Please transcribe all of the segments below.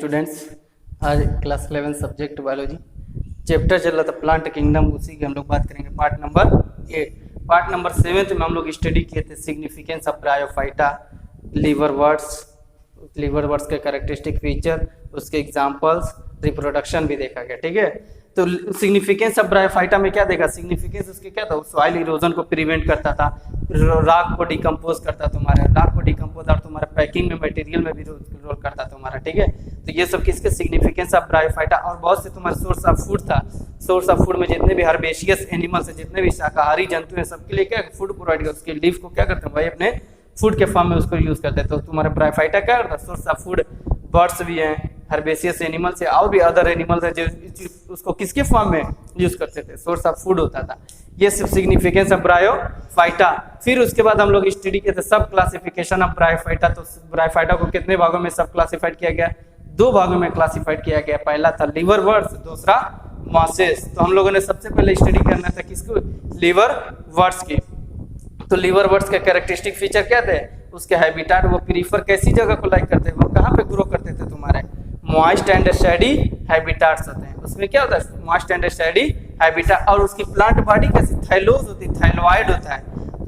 Students, आज class 11 subject biology chapter चल रहा था प्लांट किंगडम, उसी की हम लोग बात करेंगे। Part number 8। पार्ट नंबर 7 में हम लोग स्टडी किए थे significance of bryophyta, liverworts के कैरेक्टरिस्टिक फीचर, उसके एग्जांपल्स, रिप्रोडक्शन भी देखा गया। ठीक है, तो सिग्निफिकेंस ऑफ ब्रायोफाइटा में क्या देखा? सिग्निफिकेंस उसके क्या था? सॉइल इरोजन को प्रिवेंट करता था, राख को डिकम्पोज करता, तुम्हारे राख को डिकम्पोज और तुम्हारे पैकिंग में मटेरियल में भी रोल करता तुम्हारा। ठीक है, तो ये सब किसके सिग्निफिकेंस ऑफ ब्रायोफाइटा। और बहुत से तुम्हारे सोर्स ऑफ फूड था। सोर्स ऑफ फूड में जितने भी हर्बेशियस एनिमल्स है, जितने भी शाकाहारी जंतु हैं, सबके लिए क्या फूड प्रोवाइड करते, उसके लीफ को क्या करते हैं भाई, अपने फूड के फॉर्म में उसको यूज करते हैं। तो तुम्हारा ब्रायोफाइटा क्या करता है? Source of food. बर्ड्स भी हैं, हर्बेशियस एनिमल्स है, और भी अदर एनिमल्स है जो उसको किसके फॉर्म में यूज करते थे? सोर्स ऑफ फूड होता था। ये सब सिग्निफिकेंस ऑफ ब्रायोफाइटा। फिर उसके बाद हम लोग स्टडी किए थे सब क्लासिफिकेशन ऑफ ब्रायोफाइटा। तो ब्रायोफाइटा को कितने भागों में सब क्लासिफाइड किया गया? 2 भागों में क्लासिफाइड किया गया। पहला था लीवर वर्ड्स, दूसरा मॉसेस। तो हम लोगों ने सबसे पहले स्टडी करना था किसको? लीवर वर्ड्स की। तो लीवर वर्ड्स के कैरेक्टरिस्टिक फीचर क्या थे? उसके हैबिटेट, वो प्रीफर कैसी जगह को लाइक करते हैं, वो कहाँ पे ग्रो करते थे? तुम्हारे मॉइस्ट एंड शेडी हैबिटेट्स होते हैं। उसमें क्या होता है? Moist and shady habitat. और उसकी प्लांट बॉडी कैसी? थैलोज होती है, थैलोइड होता है।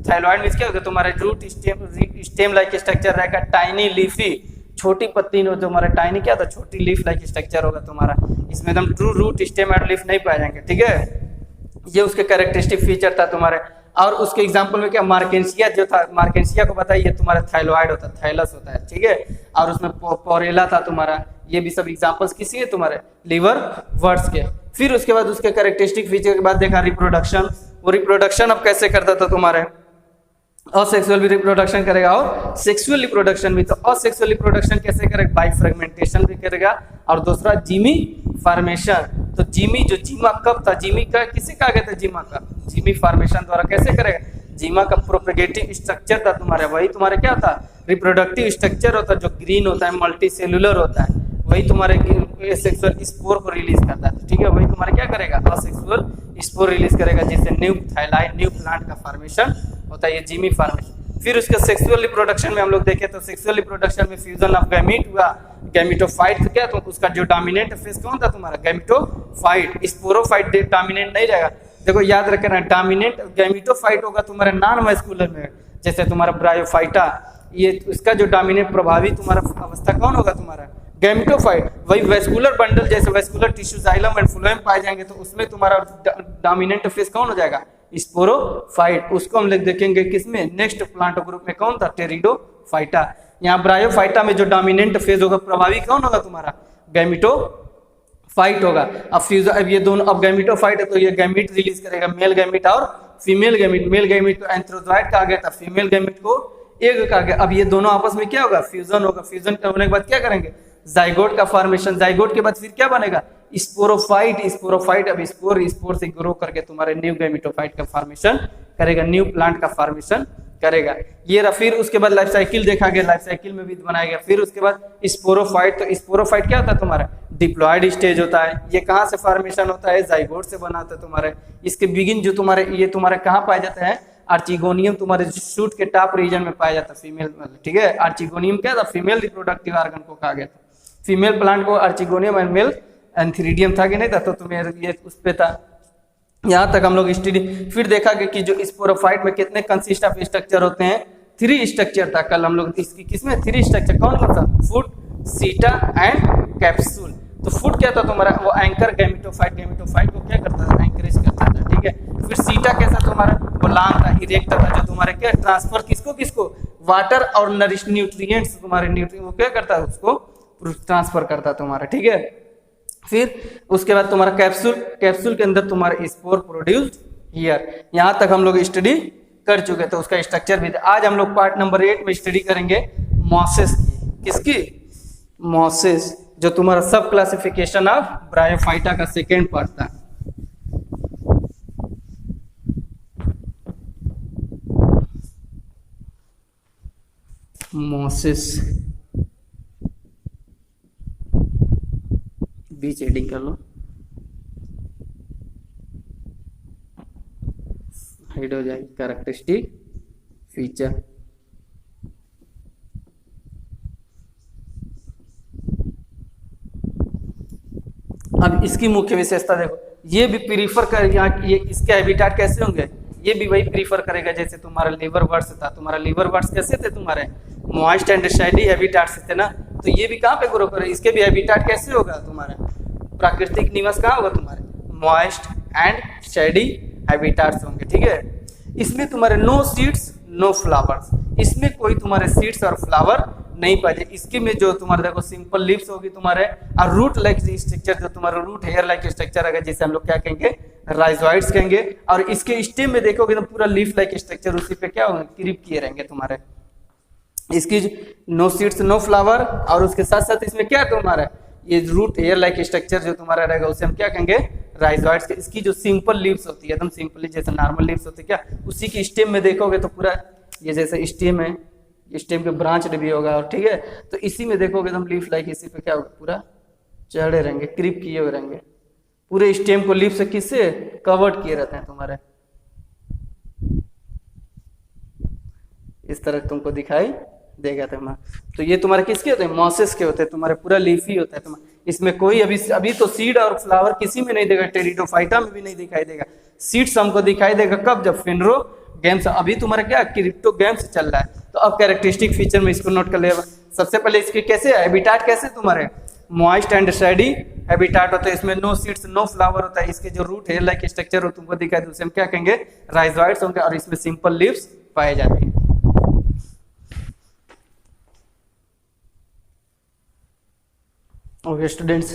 थैलोइड में क्या होता है? तुम्हारे रूट स्टेम लाइक स्ट्रक्चर रहेगा, टाइनी लीफी, छोटी पत्ती में तुम्हारा टाइनी क्या था? छोटी लीफ लाइक स्ट्रक्चर होगा तुम्हारा। इसमें एकदम true root stem and leaf नहीं पाए जाएंगे। ठीक है, ये उसके कैरेक्टरिस्टिक फीचर था तुम्हारे। और उसके एग्जांपल में क्या? मार्केंसिया जो था, मार्केंसिया को बताइए तुम्हारा थाइलॉइड होता है, थाइलस होता है। ठीक है, और उसमें पोरेला था तुम्हारा। ये भी सब एग्जांपल्स किसी है? तुम्हारे लीवर वर्ड्स के। फिर उसके बाद उसके कैरेक्टरिस्टिक फीचर के बाद देखा रिप्रोडक्शन। वो रिप्रोडक्शन अब कैसे करता था तुम्हारे? असेक्सुअल भी रिप्रोडक्शन करेगा और सेक्सुअल रिप्रोडक्शन भी। तो असेक्सुअल रिप्रोडक्शन कैसे करेगा? बाय फ्रेगमेंटेशन भी करेगा। और दूसरा जीमी फॉर्मेशन। तो जीमी जो जीमा कब था? जीमी का किसे कहा गया था? जीमा का जीमी फॉर्मेशन द्वारा कैसे करेगा? जीमा का प्रोपेगेटिव स्ट्रक्चर था तुम्हारे, वही तुम्हारे क्या था? रिप्रोडक्टिव स्ट्रक्चर होता है, जो ग्रीन होता है, मल्टी सेलुलर होता है। वही तुम्हारे सेक्सुअल स्पोर को रिलीज करता है। ठीक है, वही तुम्हारे क्या करेगा? असेक्सुअल स्पोर रिलीज करेगा, जिससे न्यू थाइलाइड, न्यू प्लांट का फॉर्मेशन होता है, ये जीमी फॉर्मेशन। फिर उसके सेक्सुअल रिप्रोडक्शन में हम लोग देखे तो सेक्सुअल रिप्रोडक्शन में फ्यूजन ऑफ गैमीट हुआ, गैमिटोफाइट। तो क्या? तो उसका जो डोमिनेंट फेज कौन था तुम्हारा? गैमिटोफाइट। स्पोरोफाइट डोमिनेंट नहीं रहेगा। देखो याद रखना, डोमिनेंट गैमिटोफाइट होगा तुम्हारे नॉन वेस्कुलर में, जैसे तुम्हारा ब्रायोफाइटा। ये उसका जो डोमिनेंट प्रभावी तुम्हारा अवस्था कौन होगा? तुम्हारा गैमिटोफाइट। वही वेस्कुलर बंडल, जैसे vascular tissue xylem and phloem पाए जाएंगे, तो उसमें तुम्हारा डोमिनेंट फेज कौन हो जाएगा? स्पोरोफाइट। उसको हम लोग देखेंगे किसमें? नेक्स्ट प्लांट ग्रुप में कौन था? टेरिडोफाइटा। यहाँ ब्रायोफाइटा में जो डोमिनेंट फेज होगा प्रभावी कौन होगा? तुम्हारा गैमिटोफाइट होगा। अब फ्यूजन, अब ये दोनों, अब गैमिटोफाइट है तो ये गैमिट रिलीज करेगा, मेल गैमिट और फीमेल गैमिट। मेल गैमिट को एंथ्रोजॉइड कहा गया था, फीमेल गैमिट को एग कहा गया। अब ये दोनों आपस में क्या होगा? फ्यूजन होगा। फ्यूजन होने के बाद क्या करेंगे? जाइगोट का फॉर्मेशन। जाइगोट के बाद फिर क्या बनेगा? स्पोरोफाइट। स्पोरोफाइट अब स्पोर से ग्रो करके तुम्हारे न्यू गैमिटोफाइट का फॉर्मेशन करेगा, न्यू प्लांट का फॉर्मेशन करेगा। ये रहा। फिर उसके बाद लाइफ साइकिल देखा गया, लाइफ साइकिल में भी बनाया गया। फिर उसके बाद स्पोरोफाइट। तो स्पोरोफाइट क्या होता है तुम्हारा? डिप्लॉयड स्टेज होता है। ये कहाँ से फॉर्मेशन होता है? जाइगोट से बना होता है तुम्हारे। इसके बिगिन जो तुम्हारे, ये तुम्हारे कहाँ पाया जाता है? आर्चिगोनियम तुम्हारे शूट के टॉप रीजन में पाया जाता है, फीमेल। ठीक है, आर्चिगोनियम क्या था? फीमेल रिप्रोडक्टिव ऑर्गन को कहा गया था। फीमेल प्लांट को आर्चिगोनियम एंड मेल एंथीरिडियम था कि नहीं था? तो तुम्हें ये उस पे था। यहाँ तक हम लोग स्टडी। फिर देखा गया कि जो स्पोरोफाइट में कितने कंसिस्ट ऑफ स्ट्रक्चर होते हैं? 3 स्ट्रक्चर था। कल हम लोग इसकी किसमें 3 स्ट्रक्चर कौन कौन सा? फुट, सीटा एंड कैप्सूल। तो फुट क्या था तुम्हारा? वो एंकर गैमिटोफाइट। गैमिटोफाइट को क्या करता था? एंकरेज करता था। ठीक है, फिर सीटा कैसा तुम्हारा? वो लॉन्ग था, इरेक्ट था, जो तुम्हारे क्या ट्रांसफर किसको किसको? वाटर और नरिश न्यूट्रिएंट्स, तुम्हारे न्यूट्रिएंट वो क्या करता है? उसको ट्रांसफर करता तुम्हारा। ठीक है, फिर उसके बाद तुम्हारा कैप्सूल। कैप्सूल के अंदर तुम्हारा स्पोर प्रोड्यूस्ड हियर। यहाँ तक हम लोग स्टडी कर चुके थे, उसका स्ट्रक्चर भी। आज हम लोग पार्ट नंबर 8 में स्टडी करेंगे मॉसेस की। किसकी? मॉसेस, जो तुम्हारा सब क्लासिफिकेशन ऑफ ब्रायोफाइटा का सेकेंड पार्ट था। मॉसेस बीच एडिंग कर लो, हाइड हो जाएगी कैरेक्टरिस्टिक फीचर। अब इसकी मुख्य विशेषता देखो, ये भी प्रीफर कर, यहाँ ये इसके हैबिटाट कैसे होंगे, ये भी वही प्रीफर करेगा जैसे तुम्हारा लीवर बर्ड्स था। तुम्हारा लीवर बर्ड्स कैसे थे, तुम्हारे मॉइस्ट एंड शैडी हैबिटाट से थे ना, तो ये भी कहाँ पे ग्रो करे, इसके भी हैबिटाट कैसे होगा, तुम्हारा प्राकृतिक निवास कहाँ होगा, तुम्हारे मॉइस्ट एंड शैडी हैबिटाट्स होंगे। ठीक है, इसमें तुम्हारे नो सीड्स नो फ्लावर्स, इसमें कोई तुम्हारे सीड्स और फ्लावर नहीं पाए। इसके में जो तुम्हारे देखो सिंपल लीव्स होगी तुम्हारे, और रूट लाइक स्ट्रक्चर, जो तुम्हारा रूट हेयर लाइक स्ट्रक्चर है जिसे हम लोग क्या कहेंगे, राइजोइड्स कहेंगे। और इसके स्टेम में देखोगे तो पूरा लीफ लाइक स्ट्रक्चर, उसी पे क्या होंगे, क्रीप किए रहेंगे तुम्हारे। इसकी नो सीड्स नो फ्लावर, और उसके साथ साथ इसमें क्या तुम्हारा ये रूट हेयर लाइक स्ट्रक्चर जो तुम्हारा रहेगा उसे हम क्या कहेंगे, राइजोइड्स। इसकी जो सिंपल लीव्स होती है एकदम सिंपली जैसे नॉर्मल लीव्स होती है क्या, उसी की स्टेम में देखोगे तो पूरा ये जैसे स्टेम है, स्टेम के ब्रांच भी होगा। और ठीक है, तो इसी में देखोगे एकदम लीफ लाइक इसी पे क्या होगा, पूरा चढ़े रहेंगे, क्रीप किए हुए रहेंगे, पूरे स्टेम को लीफ से किससे कवर्ड किए रहते हैं तुम्हारे, इस तरह तुमको दिखाई देगा तुम्हारा। तो ये तुम्हारे किसके होते हैं, मॉसेस के होते हैं, तुम्हारे पूरा लीफी होता है तुम्हारा। इसमें कोई अभी तो सीड और फ्लावर किसी में नहीं देगा, टेरिडोफाइटा में भी नहीं दिखाई देगा। सीड्स हमको दिखाई देगा कब, जब फिनरो गेम्स, अभी तुम्हारा क्या क्रिप्टो गेम्स चल रहा है। तो अब कैरेक्टरिस्टिक फीचर में इसको नोट कर लेगा। सबसे पहले इसके कैसे हैबिटाट, कैसे तुम्हारे मॉइस्ट एंड शैडी हैबिटाट होता है, इसमें नो सीड्स नो फ्लावर होता है। इसके जो रूट हेयर लाइक स्ट्रक्चर हो तुमको दिखाई दे, उसे हम क्या कहेंगे, राइजोइड्स होंगे, और इसमें सिंपल लीव्स पाए जाते हैं। ओके स्टूडेंट्स,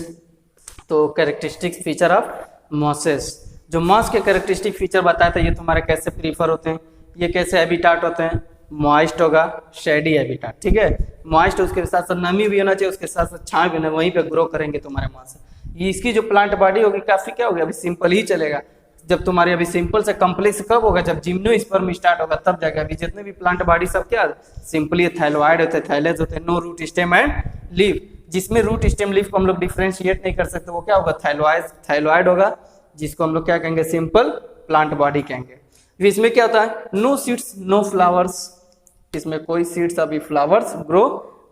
तो कैरेक्टरिस्टिक फीचर ऑफ मॉसेस, जो मॉस के कैरेक्टरिस्टिक फीचर बताया था, ये तुम्हारे कैसे प्रीफर होते हैं, ये कैसे हैबिटाट होते हैं, मॉइस्ट होगा, शेडी हैबिटाट। ठीक है, मॉइस्ट उसके साथ साथ नमी भी होना चाहिए, उसके साथ साथ छांव भी होना, वहीं पे ग्रो करेंगे तुम्हारे मॉस। ये इसकी जो प्लांट बॉडी होगी काफी क्या होगी, अभी सिंपल ही चलेगा। जब तुम्हारी अभी सिंपल से कम्प्लेक्स कब होगा, जब जिम्नोस्पर्म स्टार्ट होगा तब जाएगा। अभी जितने भी प्लांट बॉडी सब क्या सिंपली थैलोइड होते हैं, थैलेज होते हैं, no root stem and leaf. जिसमें रूट स्टेम लीफ को हम लोग डिफरेंशिएट नहीं कर सकते, वो क्या होगा, थैलोइड होगा, जिसको हम लोग क्या कहेंगे, सिंपल प्लांट बॉडी कहेंगे। इसमें क्या होता है, नो सीड्स नो फ्लावर्स, इसमें कोई सीड्स अभी फ्लावर्स ग्रो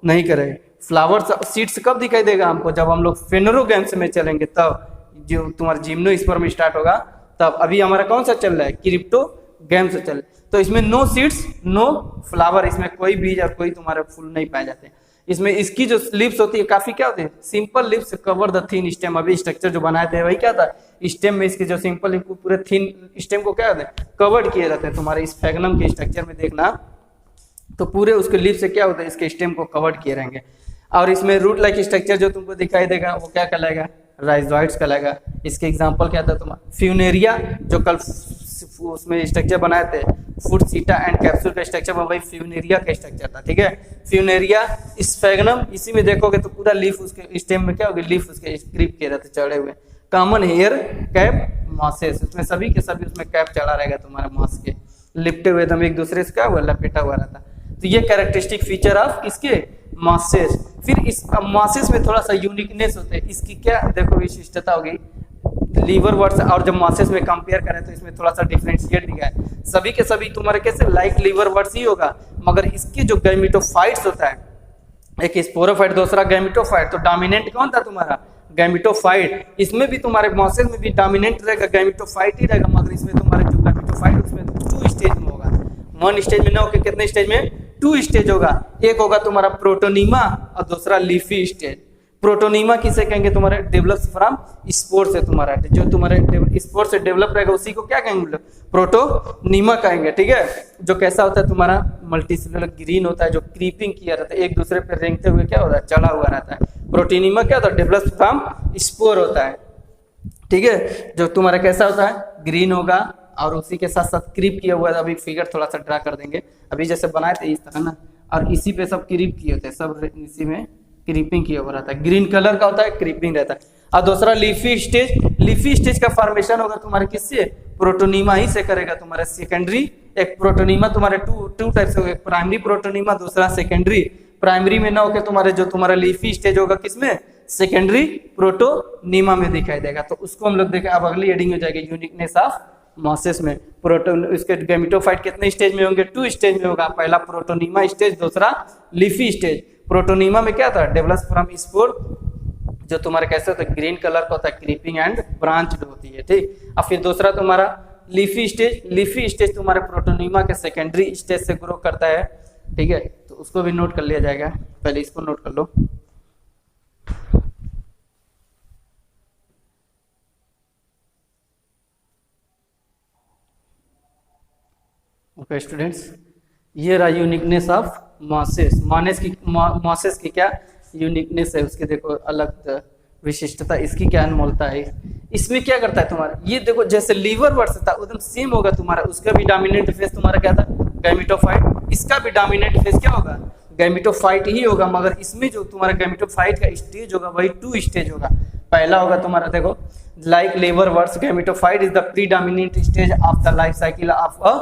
नहीं करेंगे। फ्लावर्स सीड्स कब दिखाई देगा हमको, जब हम लोग फेनरोगैम्स में चलेंगे, तब जो तुम्हारा जिम्नोस्पर्म स्टार्ट होगा तब। अभी हमारा कौन सा चल रहा है, क्रिप्टोगैम्स चल, तो इसमें नो सीड्स नो फ्लावर, इसमें कोई बीज और कोई तुम्हारे फूल नहीं पाए जाते। इसमें इसकी जो लिप्स होती है काफी क्या होती है, simple lips cover the thin stem. अभी स्ट्रक्चर जो बनाए थे वही क्या था, स्टेम में इसके जो सिंपल लिप पूरे थिन स्टेम को क्या होते हैं, कवर्ड किए जाते हैं। तुम्हारे इस फैगनम के स्ट्रक्चर में देखना तो पूरे उसके लिप से क्या होता है, इसके स्टेम को कवर्ड किए रहेंगे। और इसमें रूट लाइक स्ट्रक्चर जो तुमको दिखाई देगा वो क्या कहलाएगा, राइजोइड्स कहलाएगा। इसके एग्जांपल क्या था तुम्हारा, फ्यूनेरिया, जो कल उसमें स्ट्रक्चर बनाए थे, फूड सीटा एंड कैप्सूल का स्ट्रक्चर, वही फ्यूनेरिया का स्ट्रक्चर था। ठीक है, फ्यूनेरिया स्फैगनम, इसी में देखोगे तो पूरा लीफ उसके स्टेम में क्या होगा, लीफ उसके क्रीप किए रहते चढ़े हुए। कॉमन हेयर कैप मॉसेस, उसमें सभी के सभी उसमें कैप चढ़ा रहेगा तुम्हारा मॉस के, लिपटे हुए एकदम एक दूसरे से क्या हुआ, लपेटा हुआ रहता। तो ये कैरेक्टरिस्टिक फीचर ऑफ किसके, मॉसेस। फिर इस मॉसेस में थोड़ा सा यूनिकनेस होता है, इसकी क्या देखो विशिष्टता होगी, लीवर वर्ड्स और जब मॉसेस में कंपेयर करें तो इसमें थोड़ा सा डिफरेंशिएट दिखा है। सभी के सभी तुम्हारे कैसे लाइक लीवर वर्ड्स ही होगा, मगर इसके जो गैमेटोफाइट्स होता है, एक स्पोरोफाइट दूसरा गैमेटोफाइट, तो डोमिनेंट कौन था तुम्हारा, गैमेटोफाइट। इसमें भी तुम्हारे मॉसेस में भी डोमिनेंट रहेगा गैमेटोफाइट ही रहेगा, मगर इसमें तुम्हारे जो गैमेटोफाइट उसमें 2 स्टेज में होगा, 1 स्टेज में ना होकर कितने स्टेज में, 2 स्टेज होगा। एक होगा तुम्हारा प्रोटोनीमा और दूसरा लीफी स्टेज। प्रोटोनीमा किसे कहेंगे, तुम्हारे डेवलप्स फ्रॉम स्पोर से, तुम्हारा जो तुम्हारे स्पोर से डेवलप रहेगा उसी को क्या कहेंगे, प्रोटोनीमा कहेंगे। ठीक है, जो कैसा होता है तुम्हारा मल्टीसेलुलर ग्रीन होता है, जो क्रीपिंग किया रहता है, एक दूसरे पर रेंगते हुए क्या होता है, चढ़ा हुआ रहता है। प्रोटोनीमा क्या होता है, डेवलप्स फ्रॉम स्पोर होता है। ठीक है, जो तुम्हारा कैसा होता है, ग्रीन होगा और उसी के साथ साथ क्रीप किया हुआ है। अभी फिगर थोड़ा सा ड्रा कर देंगे, अभी जैसे बनाए थे इस तरह ना, और इसी पे सब क्रीप किए होते हैं, सब इसी में क्रीपिंग किया हुआ रहता है, ग्रीन कलर का होता है, क्रीपिंग रहता है। और दूसरा लीफी स्टेज, लीफी स्टेज का फॉर्मेशन होगा तुम्हारे किससे, प्रोटोनीमा ही से करेगा। तुम्हारे सेकेंडरी, एक प्रोटोनीमा तुम्हारे टू टाइप से, एक प्राइमरी प्रोटोनीमा, दूसरा सेकेंडरी। प्राइमरी में ना होकर तुम्हारे जो तुम्हारा लीफी स्टेज होगा किसमें, सेकेंडरी प्रोटोनीमा में दिखाई देगा। तो उसको हम लोग देखें, अब अगली हेडिंग हो जाएगी यूनिकनेस ऑफ मॉसेस में। प्रोटोन इसके गैमेटोफाइट कितने स्टेज में होंगे, 2 स्टेज में होगा, पहला प्रोटोनीमा स्टेज, दूसरा लीफी स्टेज। प्रोटोनीमा में क्या था, डेवलप्स फ्रॉम स्पोर, जो तुम्हारे कैसे होता है ग्रीन कलर का होता है क्रीपिंग एंड ब्रांच्ड होती है, ठीक। अब फिर दूसरा तुम्हारा लीफी स्टेज तुम्हारे प्रोटोनीमा के सेकेंडरी स्टेज से ग्रो करता है, ठीक है, तो उसको भी नोट कर लिया जाएगा। पहले इसको नोट कर लो। ओके स्टूडेंट्स, ये रहा यूनिकनेस ऑफ मॉसेस। मॉसेस की क्या यूनिकनेस है, उसके देखो अलग विशिष्टता, इसकी क्या अनमोलता है। इसमें क्या करता है तुम्हारा, ये देखो जैसे लीवर वर्ड्स था एकदम सेम होगा तुम्हारा, उसका भी डोमिनेंट फेस तुम्हारा क्या था गैमेटोफाइट, इसका भी डोमिनेंट फेस क्या होगा गैमेटोफाइट ही होगा, मगर इसमें जो तुम्हारा गैमेटोफाइट का स्टेज होगा वही 2 स्टेज होगा। पहला होगा तुम्हारा देखो like liverworts gametophyte is the predominant stage of the life cycle of a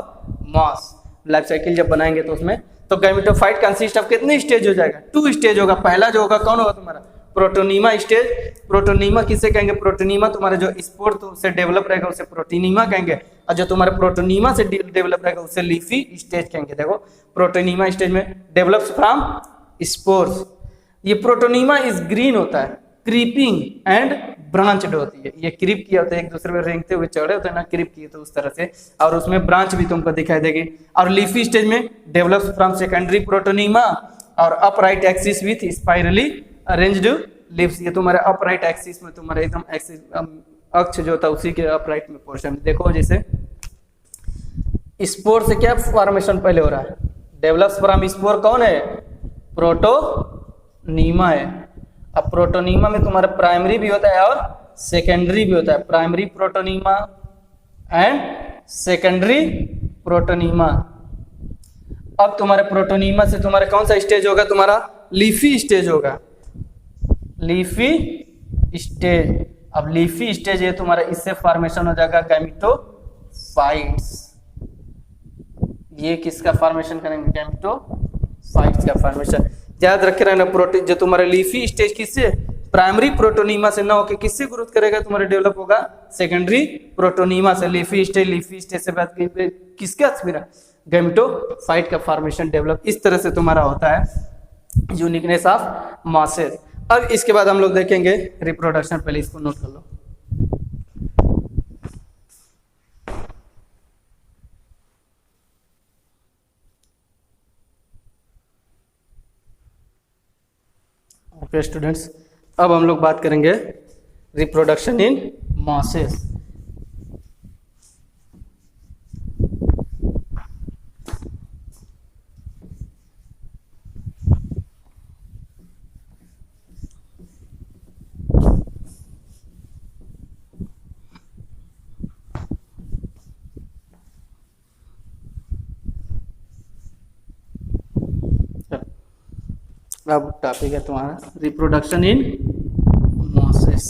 moss. Life cycle जब बनाएंगे तो उसमें तो गैमेटोफाइट कंसिस्ट ऑफ कितने स्टेज हो जाएगा 2 स्टेज होगा। पहला जो होगा कौन होगा तुम्हारा प्रोटोनीमा स्टेज। प्रोटोनीमा किसे कहेंगे, प्रोटोनीमा तुम्हारा जो स्पोर तो उससे डेवलप रहेगा उसे प्रोटोनीमा कहेंगे, और जो तुम्हारे प्रोटोनीमा से डेवलप रहेगा उसे लीफी स्टेज कहेंगे। देखो प्रोटोनीमा स्टेज में डेवलप्स फ्रॉम स्पोर्स। ये प्रोटोनीमा इज ग्रीन होता है, क्रीपिंग एंड ब्रांचड होती है। ये क्रीप किया होता है, एक दूसरे में रेंगते हुए चढ़े होते हैं ना, क्रीप किए तो उस तरह से, और उसमें ब्रांच भी तुमको दिखाई देगी। और लीफी स्टेज में डेवलप्स फ्रॉम सेकेंडरी प्रोटोनीमा और upright axis with spirally arranged leaves. ये तुम्हारे अपराइट एक्सिस में तुम्हारे एकदम एक्सिस अक्ष जो होता है उसी के अपराइट में पोर्शन में देखो, जैसे स्पोर से क्या फॉर्मेशन पहले हो रहा है, डेवलप्स फ्रॉम स्पोर कौन है प्रोटोनीमा है। अब प्रोटोनीमा में तुम्हारा प्राइमरी भी होता है और सेकेंडरी भी होता है, primary protonema and secondary protonema. अब तुम्हारे प्रोटोनीमा से तुम्हारा कौन सा स्टेज होगा, तुम्हारा लीफी स्टेज होगा, लीफी स्टेज। अब लीफी स्टेज ये तुम्हारा इससे फॉर्मेशन हो जाएगा गैमेटोफाइट्स। ये किसका फॉर्मेशन करेंगे गैमेटोफाइट्स का फॉर्मेशन। याद रखे रहना प्रोटीन जो तुम्हारे लीफी स्टेज किससे प्राइमरी प्रोटोनीमा से ना होकर किससे ग्रोथ करेगा, तुम्हारे डेवलप होगा सेकेंडरी प्रोटोनीमा से। लीफी स्टेज से बात किसका गैमेटोफाइट का फॉर्मेशन डेवलप इस तरह से तुम्हारा होता है यूनिकनेस ऑफ मॉसेस। अब इसके बाद हम लोग देखेंगे रिप्रोडक्शन, पहले इसको नोट कर लो। ओके स्टूडेंट्स, अब हम लोग बात करेंगे रिप्रोडक्शन इन मॉसेस। अब टॉपिक है तुम्हारा reproduction in mosses.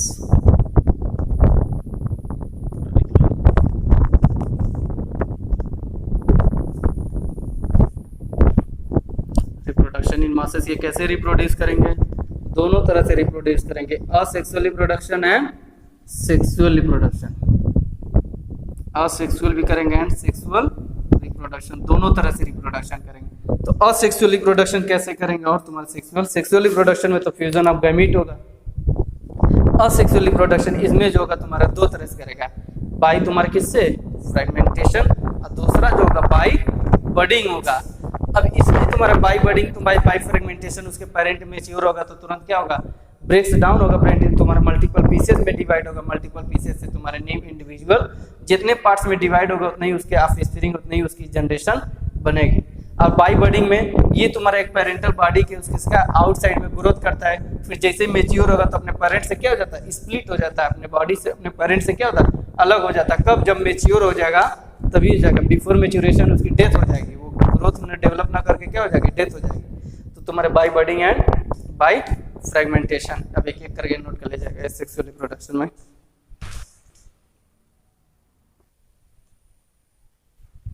Reproduction in mosses ये कैसे रिप्रोड्यूस करेंगे, दोनों तरह से रिप्रोड्यूस करेंगे, asexual reproduction and sexual reproduction. Asexual भी करेंगे एंड सेक्सुअल रिप्रोडक्शन, दोनों तरह से रिप्रोडक्शन करेंगे। तो असेक्सुअल रिप्रोडक्शन कैसे करेंगे और तुम्हारा सेक्सुअल रिप्रोडक्शन में तो फ्यूजन ऑफ गैमीट होगा। असेक्सुअल रिप्रोडक्शन इसमें जो होगा तुम्हारा 2 तरह से करेगा, बाई तुम्हारा किससे फ्रेगमेंटेशन, और दूसरा जो होगा बाई बडिंग होगा। अब इसमें तुम्हारा बाई बडिंग तुम बाई फ्रेगमेंटेशन उसके पेरेंट में मैच्योर होगा तो तुरंत क्या होगा ब्रेक्स डाउन होगा, पेरेंट तुम्हारा मल्टीपल पीसेस में डिवाइड होगा। मल्टीपल पीसेस से तुम्हारे न्यू इंडिविजुअल जितने पार्ट्स में डिवाइड होगा उतना ही उसके ऑफस्प्रिंग उतनी ही उसकी जनरेशन बनेगी। और बाई बडिंग में ये तुम्हारा एक पेरेंटल बॉडी के उसका आउटसाइड में ग्रोथ करता है, फिर जैसे मेच्योर होगा तो अपने पेरेंट से क्या हो जाता है स्प्लिट हो जाता है, अपने बॉडी से अपने पेरेंट से क्या होता है अलग हो जाता है। कब, जब मेच्योर हो जाएगा तभी हो जाएगा, बिफोर मेच्योरेशन उसकी डेथ हो जाएगी, वो ग्रोथ में डेवलप ना करके क्या हो जाएगी डेथ हो जाएगी। तो तुम्हारे by budding and by fragmentation अब एक एक करके नोट कर ले जाएगा सेक्सुअल रिप्रोडक्शन में।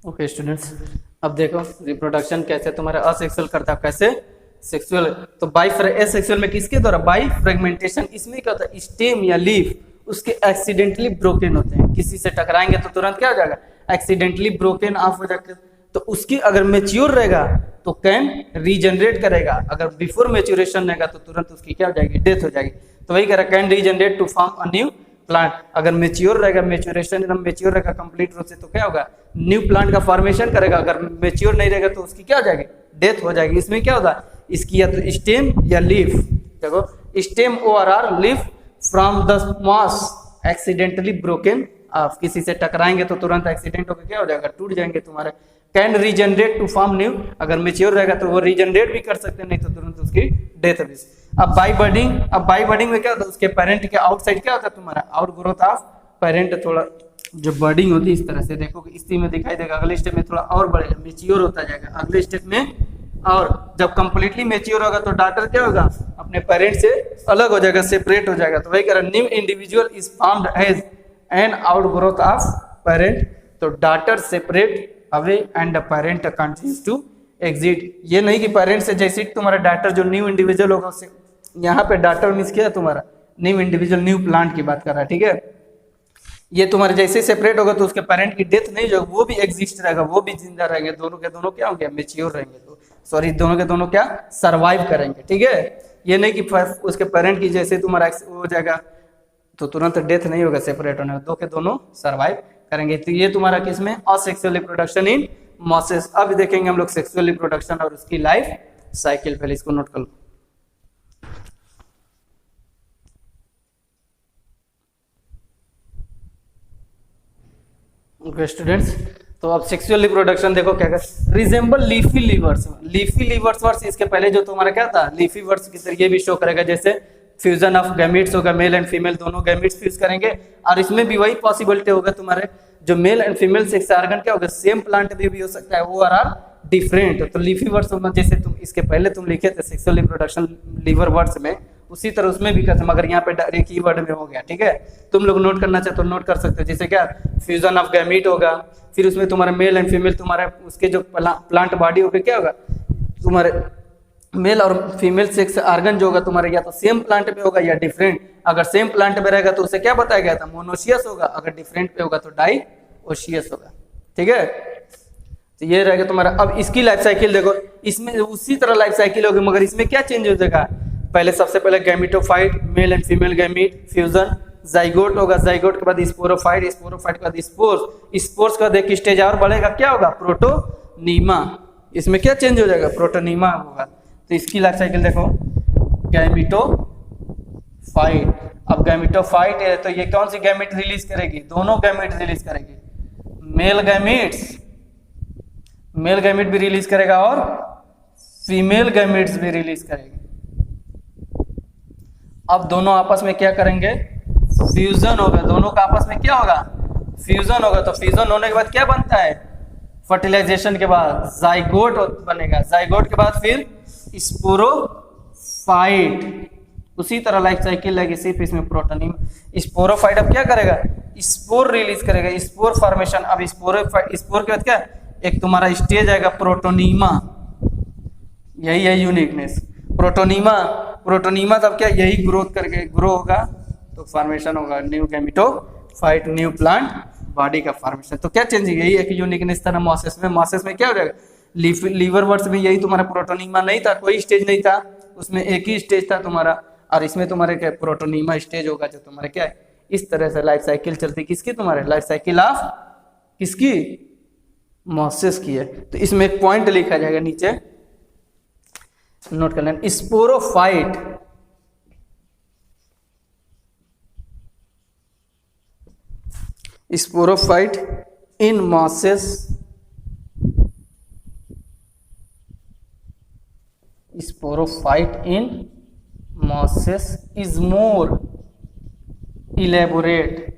ओके स्टूडेंट्स, अब देखो रिप्रोडक्शन कैसे तुम्हारा असेक्सुअल करता है, कैसे सेक्सुअल। तो बाई एसेक्सुअल में किसके द्वारा बाई फ्रेगमेंटेशन। इसमें क्या होता है स्टेम या लीफ उसके एक्सीडेंटली ब्रोकन होते हैं, किसी से टकराएंगे तो तुरंत क्या हो जाएगा एक्सीडेंटली ब्रोकन ऑफ हो जाएगा। तो उसकी अगर मेच्योर रहेगा तो कैन रीजनरेट करेगा, अगर बिफोर मेच्योरेशन रहेगा तो तुरंत उसकी क्या हो जाएगी डेथ हो जाएगी। तो वही कह रहा can regenerate to form a new plant. अगर मेच्योर रहेगा, मेच्योरेशन एकदम मेच्योर रहेगा कंप्लीट रूप से, तो क्या होगा, न्यू प्लांट का फॉर्मेशन करेगा। अगर मेच्योर नहीं रहेगा तो उसकी क्या हो जाएगी, डेथ हो जाएगी। इसमें क्या होता है, इसकी या तो स्टेम या लीफ, देखो stem ORR, leaf from the moss accidentally broken off, किसी से टकराएंगे तो तुरंत एक्सीडेंट होकर क्या हो जाएगा, टूट जाएंगे तुम्हारे। Can regenerate to form new, अगर मेच्योर रहेगा तो वो रीजनरेट भी कर सकते हैं, नहीं तो तुरंत उसकी डेथ भी। अब बाई बर्डिंग में क्या होता है, उसके पेरेंट के आउटसाइड क्या होता है तुम्हारा, आउट ग्रोथ ऑफ पेरेंट, थोड़ा जो बर्डिंग होती है इस तरह से देखो, इसी में दिखाई देगा। अगले स्टेप में थोड़ा और बढ़ेगा, मेच्योर होता जाएगा अगले स्टेप में, और जब कंप्लीटली मेच्योर होगा तो डॉटर क्या होगा, अपने पेरेंट से अलग हो जाएगा, सेपरेट हो जाएगा। तो वही कह रहा new individual is formed as an out growth of parent, तो daughter separate away and the parent continues to exist. ये नहीं कि पेरेंट से जैसे तुम्हारा डॉटर जो न्यू इंडिविजुअल होगा उससे, यहाँ पे डॉटर मीन्स क्या है तुम्हारा, न्यू इंडिविजुअल न्यू प्लांट की बात कर रहा है, ठीक है। ये तुम्हारे जैसे सेपरेट होगा तो उसके पेरेंट की डेथ नहीं होगी, वो भी एग्जिस्ट रहेगा, वो भी जिंदा रहेंगे, दोनों के दोनों क्या होंगे, मेच्योर रहेंगे, तो सॉरी दोनों के दोनों क्या सरवाइव करेंगे, ठीक है। ये नहीं कि उसके पेरेंट की जैसे तुम्हारा हो जाएगा तो तुरंत डेथ नहीं होगा सेपरेट होने, दो के दोनों सरवाइव करेंगे। तो ये तुम्हारा किसमें, असेक्सुअल रिप्रोडक्शन इन मॉसेस। अब देखेंगे हम लोग सेक्सुअल रिप्रोडक्शन और उसकी लाइफ साइकिल, पहले इसको नोट कर लो। ओके स्टूडेंट्स, तो अब सेक्सुअल रिप्रोडक्शन देखो क्या कर, resemble leafy livers. Leafy liverworts, इसके पहले जो तुम्हारा क्या था, लीफी वर्स की तरह ये भी शो करेगा, जैसे फ्यूजन ऑफ गैमीट्स होगा, मेल एंड फीमेल दोनों गैमीट्स फ्यूज करेंगे, और इसमें भी वही पॉसिबिलिटी होगा तुम्हारे जो male and female sex organ क्या होगा, सेम प्लांट में भी हो सकता है, वो आर डिफरेंट। तो लीफी वर्ड्स जैसे तुम इसके पहले तुम लिखे थे सेक्सुअल रिप्रोडक्शन लीवर वर्ड्स में, उसी तरह उसमें भी करते, मगर यहाँ पे एक ही वर्ड में हो गया, ठीक है। तुम लोग नोट करना चाहते हो नोट कर सकते हो, जैसे क्या फ्यूजन ऑफ गैमीट होगा, फिर उसमें तुम्हारा मेल एंड फीमेल, तुम्हारे उसके जो प्लांट बॉडी होगा क्या होगा, तुम्हारे मेल और फीमेल सेक्स ऑर्गन जो होगा तुम्हारे या तो सेम प्लांट पे होगा या डिफरेंट। अगर सेम प्लांट पे रहेगा तो उसे क्या बताया गया था, मोनोशियस होगा, अगर डिफरेंट पे होगा तो डाइओशियस होगा, ठीक है। तो ये रहेगा तुम्हारा। अब इसकी लाइफ साइकिल देखो, इसमें उसी तरह लाइफ साइकिल होगी, मगर इसमें क्या चेंज हो जाएगा, पहले सबसे पहले gametophyte, male and female gamete fusion, zygote होगा, जाइगोट के बाद स्पोरोफाइट, स्पोरोफाइट के बाद स्पोर्स, स्पोर्स का देख स्टेज और बढ़ेगा, क्या होगा, प्रोटोनीमा। इसमें क्या चेंज हो जाएगा, प्रोटोनीमा होगा। तो इसकी लाइफ साइकिल देखो, गैमीटोफाइट। अब गैमीटोफाइट है तो ये कौन सी गैमीट रिलीज करेगी, दोनों गैमीट रिलीज करेगी, मेल गैमीट भी रिलीज करेगा और फीमेल गैमीट्स भी रिलीज करेगी। अब दोनों आपस में क्या करेंगे, फ्यूजन होगा, दोनों का आपस में क्या होगा, फ्यूजन होगा। तो फ्यूजन होने के बाद क्या बनता है, फर्टिलाइजेशन के बाद जाइगोट बनेगा, जाइगोट के बाद फिर स्पोरोफाइट। उसी तरह लाइफ साइकिल लगी, सिर्फ इसमें प्रोटोनीम। स्पोरोफाइट अब क्या करेगा, स्पोर रिलीज करेगा, स्पोर फॉर्मेशन। अब स्पोर के बाद क्या, एक तुम्हारा स्टेज आएगा प्रोटोनीमा, यही है यूनिकनेस, प्रोटोनीमा तब क्या, यही ग्रोथ करके ग्रो होगा तो फॉर्मेशन होगा new gametophyte, new plant body का फॉर्मेशन। तो क्या चेंज, यही एक यूनिकनेस था ना मॉसेस में। मॉसेस में क्या हो जाएगा, लीवर वर्ड्स में यही तुम्हारा प्रोटोनीमा नहीं था, कोई स्टेज नहीं था, उसमें एक ही स्टेज था तुम्हारा, और इसमें तुम्हारे क्या प्रोटोनीमा स्टेज होगा, जो तुम्हारे क्या है इस तरह से लाइफ साइकिल चलती, किसकी, तुम्हारे लाइफ साइकिल ऑफ किसकी, मॉसेस की है। तो इसमें एक पॉइंट लिखा जाएगा नीचे, नोट कर लेना, sporophyte in mosses, sporophyte in mosses is more elaborate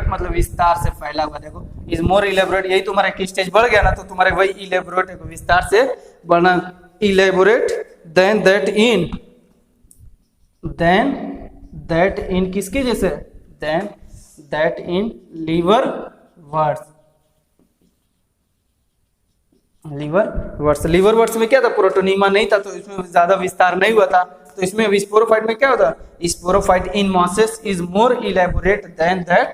मतलब विस्तार से फैला हुआ। देखो इज मोर इलेबोरेट, यही तुम्हारा एक स्टेज बढ़ गया ना, तो तुम्हारे वही इलेबोरेट विस्तार से बढ़ना, इलेबोरेट देन दैट इन किसके जैसे, then that in liverworts में क्या था, प्रोटोनीमा नहीं था, तो इसमें ज्यादा विस्तार नहीं हुआ था। तो इसमें स्पोरोफाइट में क्या होता, sporophyte in mosses is more elaborate than that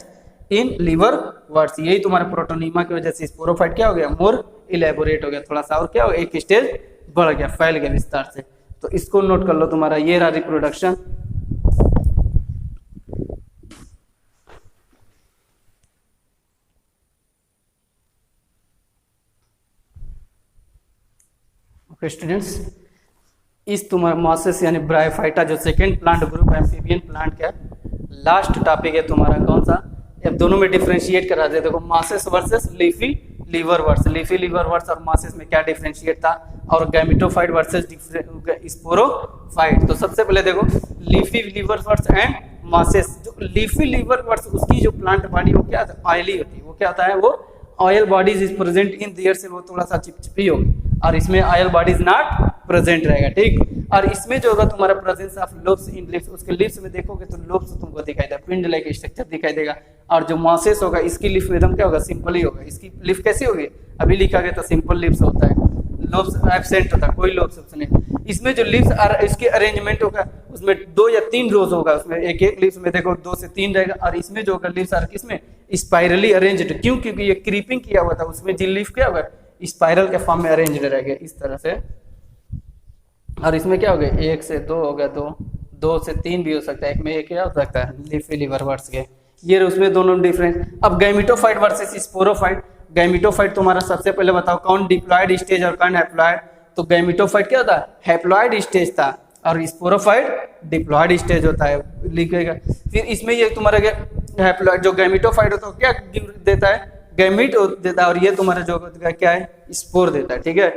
in liverworts. यही तुम्हारे प्रोटोनीमा की वजह से स्पोरोफाइट क्या हो गया, मोर इलेबोरेट हो गया, थोड़ा सा और क्या हो गया, एक स्टेज बढ़ गया, फैल गया विस्तार से। तो इसको नोट कर लो, तुम्हारा ये रहा रिप्रोडक्शन। ओके स्टूडेंट्स, इस तुम्हारा मॉसेस यानी ब्रायोफाइटा जो second plant group amphibian plant का लास्ट टॉपिक है तुम्हारा कौन सा, अब दोनों में डिफरेंशिएट करा दे। देखो मॉसेस वर्सेस लीफी लीवरवर्ट्स, लीफी लीवरवर्ट्स और मॉसेस में क्या डिफरेंशिएट था, और गैमेटोफाइट वर्सेस स्पोरोफाइट। तो सबसे पहले देखो लीफी लीवरवर्ट्स एंड मॉसेस। जो लीफी लीवरवर्ट्स उसकी जो प्लांट बॉडी वो क्या ऑयली होती है, वो क्या होता है, वो oil bodies is present in their से, वो थोड़ा सा चिपचिपी होगी, और इसमें ऑयल बॉडीज नॉट प्रेजेंट रहेगा, ठीक। और इसमें जो होगा तुम्हारा presence of lobes in lips, उसके लिप्स में देखोगे तो लोब्स तुमको दिखाई देगा, पिंड लाइक स्ट्रक्चर दिखाई देगा। और जो मॉसेस होगा इसकी लिप एकदम क्या होगा, सिंपल ही होगा। इसकी लिप कैसी होगी, अभी लिखा गया तो सिंपल लिप्स होता है, लोब्स एब्सेंट होता है, कोई लोब्स नहीं। इसमें जो लिप्स इसके अरेंजमेंट होगा उसमें 2 या 3 रोज होगा, उसमें एक एक लिप्स में देखो 2 से 3 रहेगा। और इसमें जो होगा लिप्स आर किसमें स्पाइरली अरेंज्ड, क्यों, क्योंकि ये क्रीपिंग किया हुआ था, उसमें जी लिप क्या होगा स्पाइरल के फॉर्म में अरेंज्ड रहेगा इस तरह से। और इसमें क्या हो गया 1 से 2 हो गया, 2 से 3 भी हो सकता है, एक में एक क्या हो सकता है लीफी लीवरवर्ट्स के, ये उसमें दोनों डिफरेंस। अब गैमेटोफाइट वर्सेस स्पोरोफाइट। गैमेटोफाइट तुम्हारा सबसे पहले बताओ कौन डिप्लॉयड स्टेज और कौन हैप्लॉयड। तो गैमेटोफाइट क्या होता है, हैप्लॉयड स्टेज था, और स्पोरोफाइट डिप्लॉयड स्टेज होता है, लिखेगा। फिर इसमें ये तुम्हारा हैप्लॉयड जो गैमेटोफाइट होता है क्या देता है, गैमीट देता है, और ये तुम्हारा जो क्या है स्पोर देता है, ठीक है।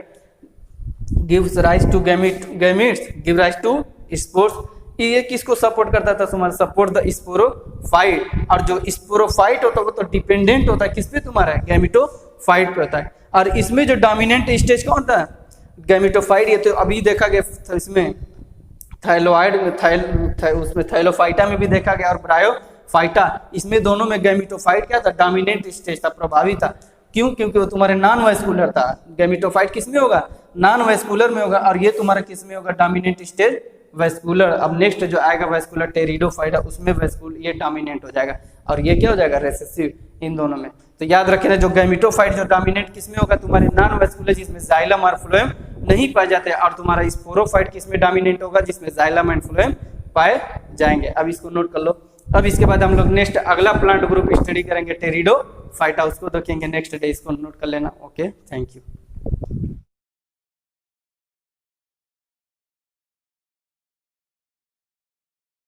Gives rise to gametes give rise to spores. ये किसको सपोर्ट करता था तुम्हारा, सपोर्ट द स्पोरोफाइट। और जो स्पोरोफाइट होता है वो तो डिपेंडेंट होता है किस पे, तुम्हारा गैमेटोफाइट पे होता है। और इसमें जो डोमिनेंट स्टेज कौन था, गैमेटोफाइट। ये तो अभी देखा गया इसमें थाइलॉइड उसमें थाइलोफाइटा में भी देखा गया, और ब्रायोफाइटा, इसमें दोनों में गैमेटोफाइट क्या था, डोमिनेंट स्टेज था, प्रभावी था। क्यों, क्योंकि वो तुम्हारे नॉन वेस्कुलर था। गैमेटोफाइट किस में होगा, नॉन वेस्कुलर में होगा, और ये तुम्हारा किस में होगा, डोमिनेंट स्टेज वेस्कुलर। अब नेक्स्ट जो आएगा वेस्कुलर टेरिडोफाइटा, उसमें वेस्कुलर ये डोमिनेंट हो जाएगा, और ये क्या हो जाएगा रेसेसिव इन दोनों में। तो याद रखना जो गैमेटोफाइट जो डोमिनेंट किस में होगा, तुम्हारे नॉन वेस्कुलर जिसमें जाइलम और फ्लोएम नहीं पाए जाते, और तुम्हारा स्पोरोफाइट किस में डोमिनेंट होगा, जिसमें जाइलम एंड फ्लोएम पाए जाएंगे। अब इसको नोट कर लो। अब इसके बाद हम लोग नेक्स्ट अगला प्लांट ग्रुप स्टडी करेंगे टेरिडोफाइटा, उसको देखेंगे नेक्स्ट डे, इसको नोट कर लेना। Okay, thank you.